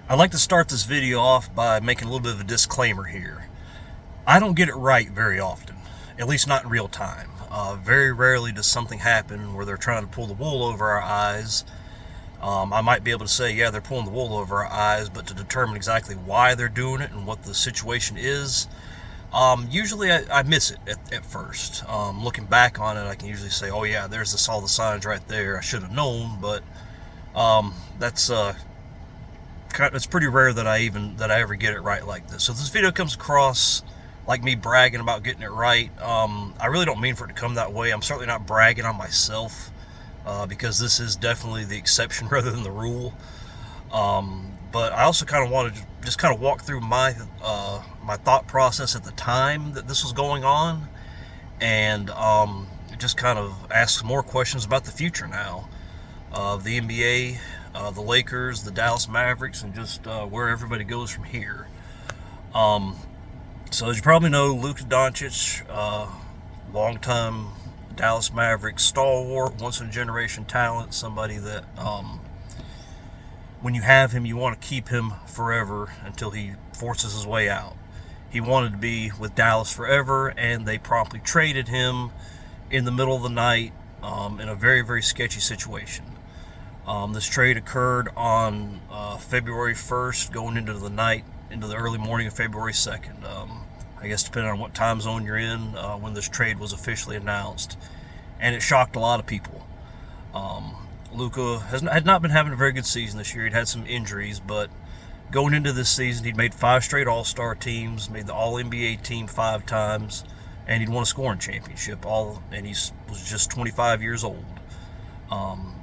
I'd like to start this video off by making a little bit of a disclaimer here. I don't get it right very often, at least not in real time. Very rarely does something happen where they're trying to pull the wool over our eyes. I might be able to say, yeah, they're pulling the wool over our eyes, but to determine exactly why they're doing it and what the situation is, usually I miss it at first. Looking back on it, I can usually say, oh yeah, there's all the signs right there. I should have known, but that's it's pretty rare that I ever get it right like this. So if this video comes across like me bragging about getting it right, I really don't mean for it to come that way. I'm certainly not bragging on myself, because this is definitely the exception rather than the rule. But I also kind of wanted to just kind of walk through my thought process at the time that this was going on, and just kind of ask some more questions about the future now of the NBA, the Lakers, the Dallas Mavericks, and just where everybody goes from here. So as you probably know, Luka Doncic, longtime Dallas Mavericks stalwart, once-in-a-generation talent, somebody that when you have him, you want to keep him forever until he forces his way out. He wanted to be with Dallas forever, and they promptly traded him in the middle of the night in a very, very sketchy situation. This trade occurred on February 1st, going into the night, into the early morning of February 2nd. I guess depending on what time zone you're in, when this trade was officially announced. And it shocked a lot of people. Luka had not been having a very good season this year. He'd had some injuries, but going into this season, he'd made 5 straight All-Star teams, made the All-NBA team 5 times, and he'd won a scoring championship. And he was just 25 years old.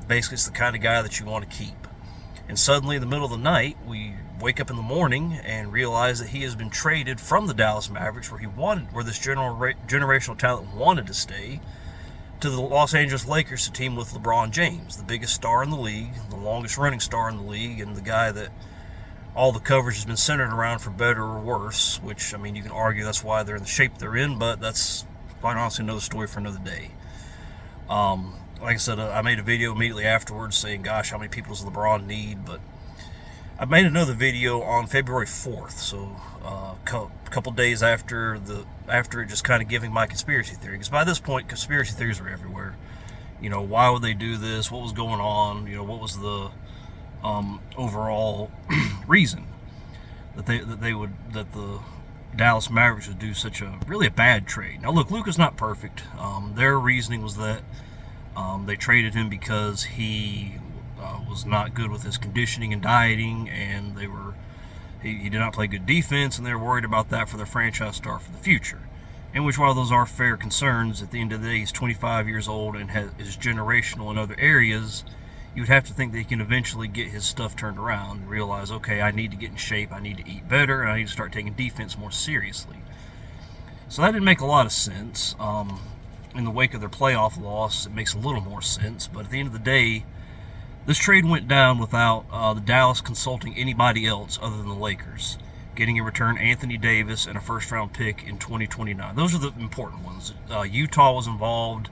Basically, it's the kind of guy that you want to keep. And suddenly, in the middle of the night, we wake up in the morning and realize that he has been traded from the Dallas Mavericks, where this generational talent wanted to stay, to the Los Angeles Lakers to team with LeBron James, the biggest star in the league, the longest running star in the league, and the guy that all the coverage has been centered around for better or worse, which, I mean, you can argue that's why they're in the shape they're in, but that's quite honestly another story for another day. Like I said, I made a video immediately afterwards saying, gosh, how many people does LeBron need? But I made another video on February 4th, so a couple days after it, just kind of giving my conspiracy theory. Because by this point, conspiracy theories are everywhere. You know, why would they do this? What was going on? You know, what was the overall reason that the Dallas Mavericks would do such a bad trade? Now, look, Luka's not perfect. Their reasoning was that they traded him because he was not good with his conditioning and dieting, and he did not play good defense, and they were worried about that for their franchise star for the future. And which, while those are fair concerns, at the end of the day, he's 25 years old and is generational in other areas. You would have to think that he can eventually get his stuff turned around and realize, okay, I need to get in shape, I need to eat better, and I need to start taking defense more seriously. So that didn't make a lot of sense. In the wake of their playoff loss, it makes a little more sense. But at the end of the day, this trade went down without the Dallas consulting anybody else other than the Lakers, getting in return Anthony Davis and a first-round pick in 2029. Those are the important ones. Utah was involved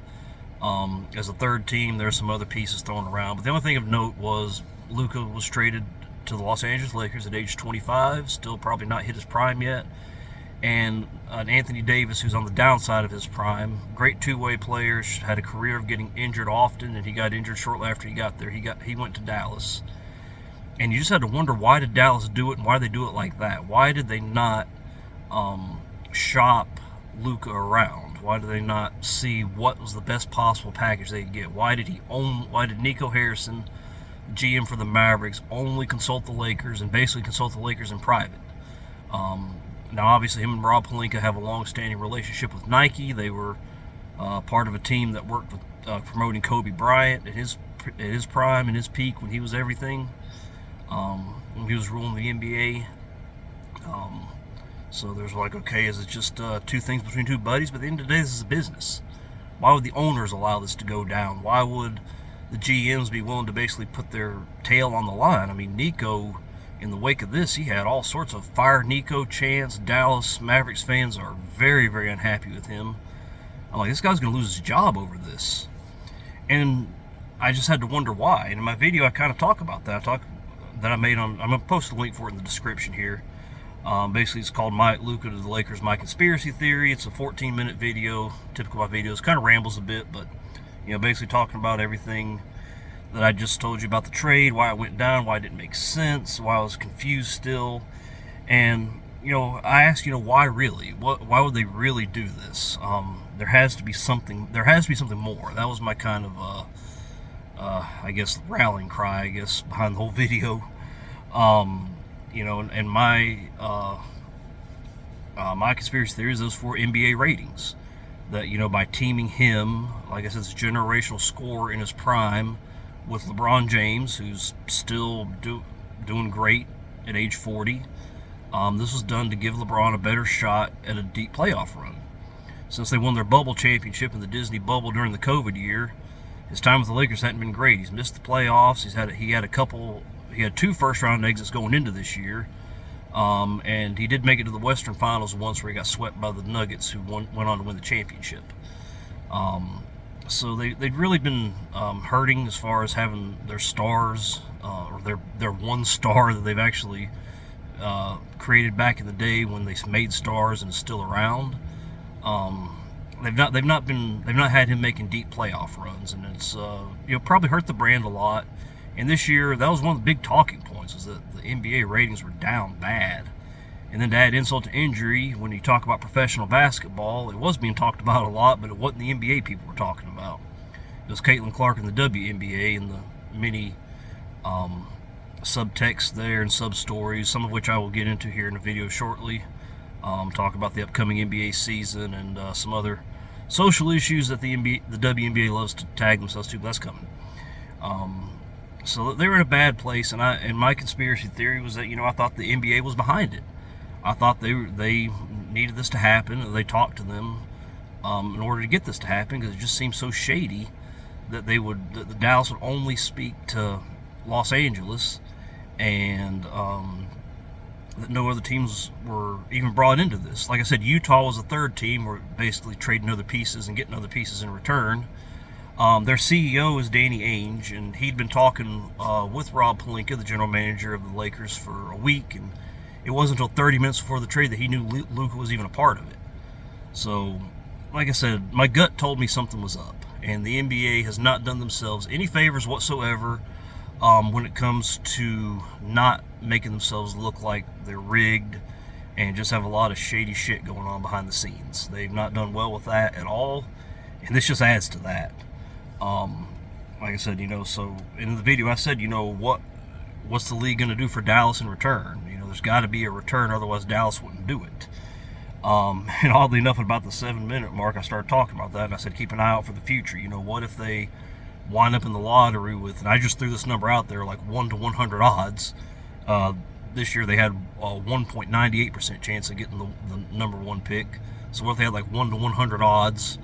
as a third team. There's some other pieces thrown around. But the only thing of note was Luka was traded to the Los Angeles Lakers at age 25, still probably not hit his prime yet. And Anthony Davis, who's on the downside of his prime, great two-way player, had a career of getting injured often, and he got injured shortly after he got there. He went to Dallas, and you just had to wonder, why did Dallas do it, and why did they do it like that? Why did they not shop Luka around? Why did they not see what was the best possible package they could get? Why did Nico Harrison, GM for the Mavericks, only consult the Lakers and basically consult the Lakers in private? Now, obviously, him and Rob Pelinka have a long-standing relationship with Nike. They were part of a team that worked with promoting Kobe Bryant at his prime and his peak when he was everything, when he was ruling the NBA. So there's like, okay, is it just 2 things between 2 buddies? But at the end of the day, this is a business. Why would the owners allow this to go down? Why would the GMs be willing to basically put their tail on the line? I mean, Nico, in the wake of this, he had all sorts of fire Nico chants. Dallas Mavericks fans are very, very unhappy with him. I'm like, this guy's going to lose his job over this. And I just had to wonder why. And in my video, I kind of talk about that. that I made on. I'm gonna post a link for it in the description here. Basically, it's called Luka to the Lakers, My Conspiracy Theory. It's a 14-minute video. Typical of my videos, kind of rambles a bit, but basically talking about everything that I just told you about the trade, why it went down, why it didn't make sense, why I was confused still, and I asked, why really? Why would they really do this? There has to be something. There has to be something more. That was my kind of, I guess, rallying cry, I guess, behind the whole video. And my conspiracy theory is those 4 NBA ratings. That by teaming him, like I said, it's a generational scorer in his prime, with LeBron James, who's still doing great at age 40. This was done to give LeBron a better shot at a deep playoff run. Since they won their bubble championship in the Disney bubble during the COVID year, his time with the Lakers hadn't been great. He's missed the playoffs. He had 2 first-round exits going into this year, and he did make it to the Western Finals once, where he got swept by the Nuggets, who went on to win the championship. So they'd really been hurting as far as having their stars, or their one star that they've actually created back in the day when they made stars and is still around. They've not had him making deep playoff runs, and it's probably hurt the brand a lot. And this year, that was one of the big talking points, is that the NBA ratings were down bad. And then to add insult to injury, when you talk about professional basketball, it was being talked about a lot, but it wasn't the NBA people were talking about. It was Caitlin Clark and the WNBA, and the many subtext there and sub-stories, some of which I will get into here in a video shortly. Talk about the upcoming NBA season and some other social issues that the WNBA loves to tag themselves to, but that's coming. So they were in a bad place, and my conspiracy theory was that I thought the NBA was behind it. I thought they needed this to happen, and they talked to them in order to get this to happen, because it just seemed so shady that the Dallas would only speak to Los Angeles, and that no other teams were even brought into this. Like I said, Utah was the 3rd team, were basically trading other pieces and getting other pieces in return. Their CEO is Danny Ainge, and he'd been talking with Rob Pelinka, the general manager of the Lakers, for a week, and it wasn't until 30 minutes before the trade that he knew Luka was even a part of it. So, like I said, my gut told me something was up, and the NBA has not done themselves any favors whatsoever when it comes to not making themselves look like they're rigged and just have a lot of shady shit going on behind the scenes. They've not done well with that at all, and this just adds to that. Like I said, so in the video I said, what's the league going to do for Dallas in return? There's got to be a return, otherwise Dallas wouldn't do it. And oddly enough, at about the 7-minute mark, I started talking about that, and I said, keep an eye out for the future. What if they wind up in the lottery with, and I just threw this number out there, like 1 to 100 odds. This year they had a 1.98% chance of getting the number 1 pick. So what if they had like 1 to 100 odds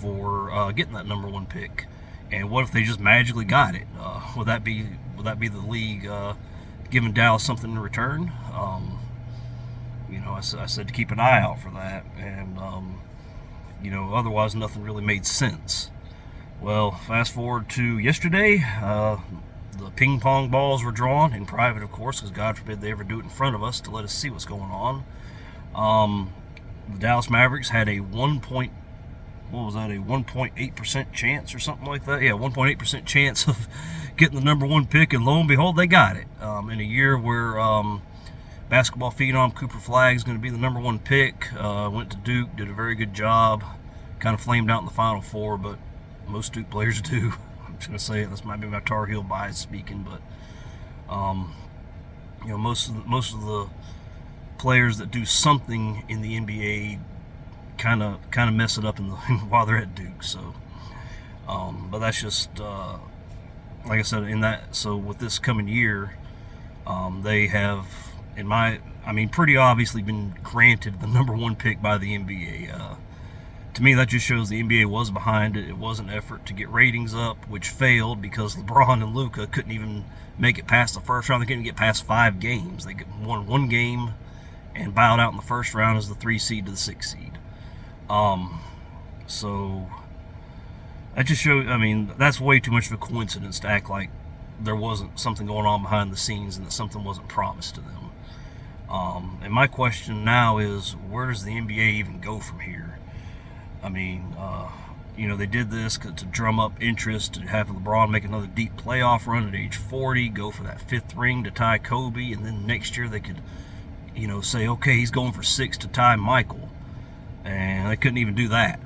for getting that number 1 pick? And what if they just magically got it? Would that be the league giving Dallas something in return? I said to keep an eye out for that, and otherwise nothing really made sense. Well, fast forward to yesterday, the ping pong balls were drawn in private, of course, because God forbid they ever do it in front of us to let us see what's going on. The Dallas Mavericks had a 1.8% chance or something like that. Yeah, 1.8% chance of getting the number 1 pick, and lo and behold, they got it. In a year where basketball phenom Cooper Flagg is going to be the number 1 pick. Went to Duke, did a very good job. Kind of flamed out in the Final Four, but most Duke players do. I'm just going to say it. This might be my Tar Heel bias speaking, but most of the players that do something in the NBA kind of mess it up while they're at Duke. So, but that's just like I said. So with this coming year, they have, pretty obviously been granted the number 1 pick by the NBA. To me, that just shows the NBA was behind it. It was an effort to get ratings up, which failed because LeBron and Luka couldn't even make it past the first round. They couldn't get past 5 games. They won 1 game and bowed out in the first round as the 3 seed to the 6 seed. So that just shows, that's way too much of a coincidence to act like there wasn't something going on behind the scenes and that something wasn't promised to them. And my question now is, where does the NBA even go from here? I mean, they did this to drum up interest, to have LeBron make another deep playoff run at age 40, go for that 5th ring to tie Kobe, and then next year they could, say, okay, he's going for 6 to tie Michael. And they couldn't even do that.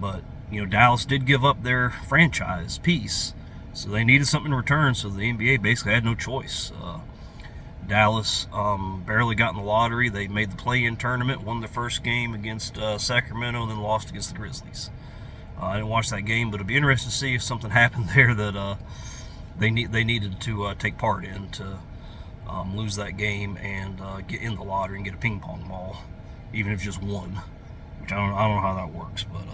But, Dallas did give up their franchise piece, so they needed something in return, so the NBA basically had no choice. Dallas barely got in the lottery. They made the play-in tournament, won the first game against Sacramento, and then lost against the Grizzlies. I didn't watch that game, but it'd be interesting to see if something happened there that they needed to take part in to lose that game and get in the lottery and get a ping pong ball, even if just one. Which I don't know how that works, but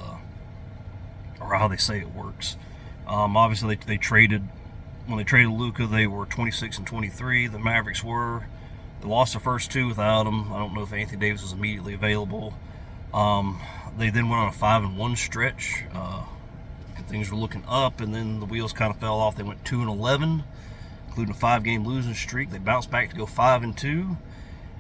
or how they say it works. Obviously, they traded. When they traded Luka, they were 26-23. The Mavericks were. They lost the first 2 without him. I don't know if Anthony Davis was immediately available. They then went on a 5-1 stretch, and things were looking up, and then the wheels kind of fell off. They went 2-11, including a 5-game losing streak. They bounced back to go 5-2,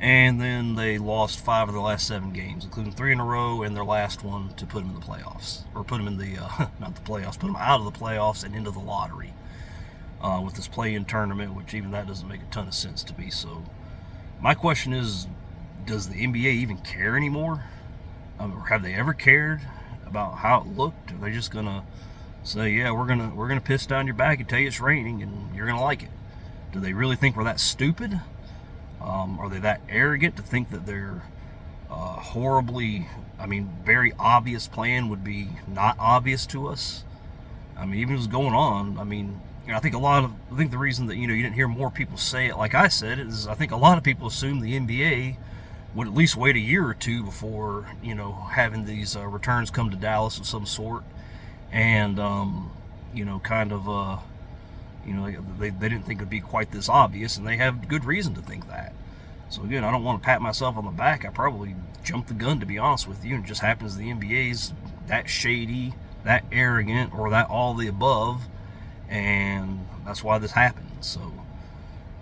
and then they lost 5 of their last 7 games, including 3 in a row, and their last one to put them in the playoffs, or put them in the not the playoffs, put them out of the playoffs and into the lottery. With this play-in tournament, which even that doesn't make a ton of sense to me. So my question is, does the NBA even care anymore? Or have they ever cared about how it looked? Are they just gonna say, yeah, we're gonna piss down your back and tell you it's raining and you're gonna like it? Do they really think we're that stupid? Are they that arrogant to think that their very obvious plan would be not obvious to us? I mean, even if it was going on, I think the reason that you didn't hear more people say it like I said it is I think a lot of people assume the NBA would at least wait a year or two before having these returns come to Dallas of some sort, and they didn't think it would be quite this obvious, and they have good reason to think that. So again, I don't want to pat myself on the back. I probably jumped the gun, to be honest with you, and it just happens the NBA's that shady, that arrogant, or that all the above. And that's why this happened. So,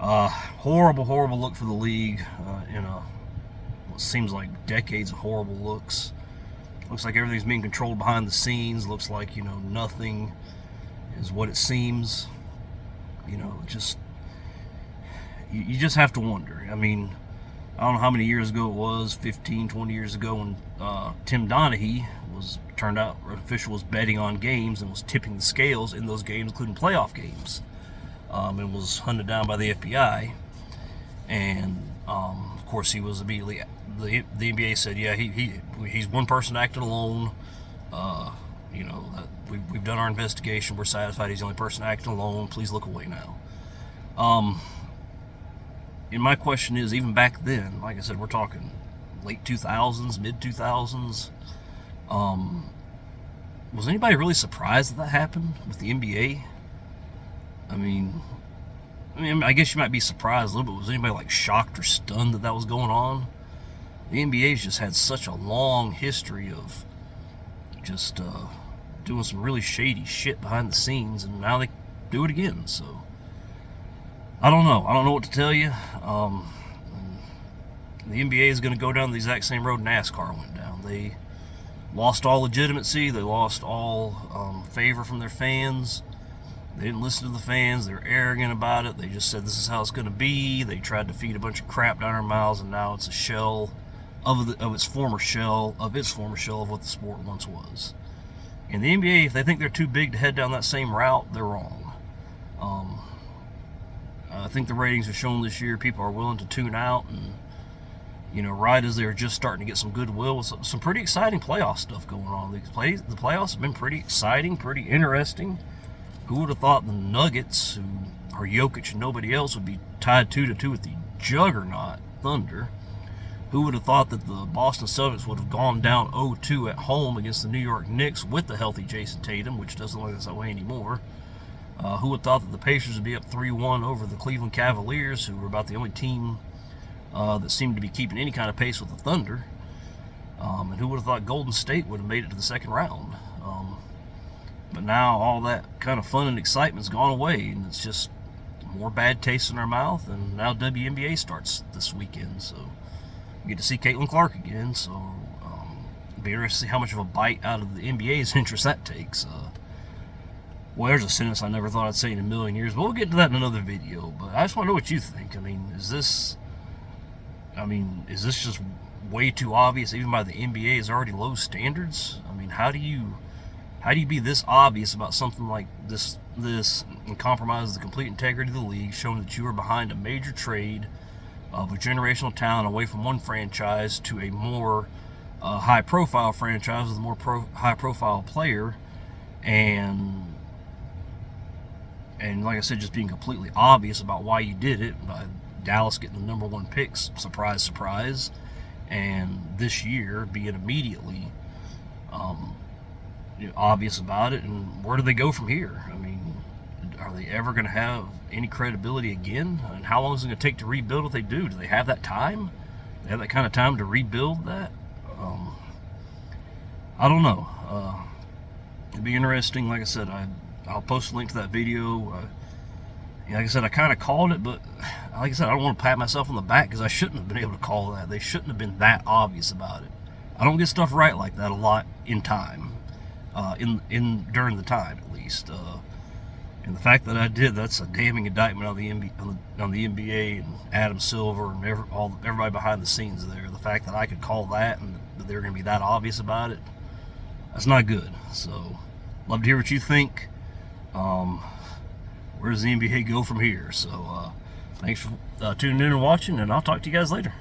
horrible look for the league in what seems like decades of horrible looks. Looks like everything's being controlled behind the scenes. Looks like, nothing is what it seems. You just have to wonder. I don't know how many years ago it was, 15, 20 years ago, when Tim Donaghy turned out an official was betting on games and was tipping the scales in those games, including playoff games, and was hunted down by the FBI. And of course, he was immediately. The NBA said, yeah, he's one person acting alone. We've done our investigation. We're satisfied he's the only person acting alone. Please look away now. And my question is, even back then, like I said, we're talking late 2000s, mid 2000s. Was anybody really surprised that happened with the NBA? I guess you might be surprised a little bit. Was anybody shocked or stunned that was going on? The NBA's just had such a long history of just doing some really shady shit behind the scenes, and now they do it again. So I don't know what to tell you. The NBA is going to go down the exact same road NASCAR went down. They lost all legitimacy. They lost all favor from their fans. They didn't listen to the fans. They were arrogant about it. They just said this is how it's going to be. They tried to feed a bunch of crap down our mouths, and now it's a shell of its former shell of what the sport once was. And the NBA, if they think they're too big to head down that same route, they're wrong. I think the ratings have shown this year people are willing to tune out, and right as they're just starting to get some goodwill with some pretty exciting playoff stuff going on. The playoffs have been pretty exciting, pretty interesting. Who would have thought the Nuggets, who are Jokic and nobody else, would be tied 2-2 with the juggernaut Thunder? Who would have thought that the Boston Celtics would have gone down 0-2 at home against the New York Knicks with the healthy Jason Tatum, which doesn't look that way anymore? Who would have thought that the Pacers would be up 3-1 over the Cleveland Cavaliers, who were about the only team that seemed to be keeping any kind of pace with the Thunder? And who would have thought Golden State would have made it to the second round? But now all that kind of fun and excitement's gone away, and it's just more bad taste in our mouth, and now WNBA starts this weekend, so we get to see Caitlin Clark again, so it'll be interesting to see how much of a bite out of the NBA's interest that takes. Well, there's a sentence I never thought I'd say in a million years, but we'll get to that in another video. But I just want to know what you think. I mean, is this just way too obvious, even by the NBA? Is already low standards? I mean, how do you be this obvious about something like this and compromise the complete integrity of the league, showing that you are behind a major trade of a generational talent away from one franchise to a more high-profile franchise with a more high-profile player, and like I said, just being completely obvious about why you did it, by Dallas getting the #1 picks, surprise, surprise, and this year being immediately obvious about it. And where do they go from here? I mean, are they ever going to have any credibility again? And how long is it going to take to rebuild if they do? Do they have that time? Do they have that kind of time to rebuild that? I don't know. It'd be interesting. Like I said, I'll post a link to that video. Like I said, I kind of called it, but like I said, I don't want to pat myself on the back because I shouldn't have been able to call that. They shouldn't have been that obvious about it. I don't get stuff right like that a lot in time, during the time at least. And the fact that I did, that's a damning indictment on the NBA and Adam Silver and everybody behind the scenes there. The fact that I could call that and that they're going to be that obvious about it, that's not good. So, love to hear what you think. Where does the NBA go from here? So, thanks for tuning in and watching, and I'll talk to you guys later.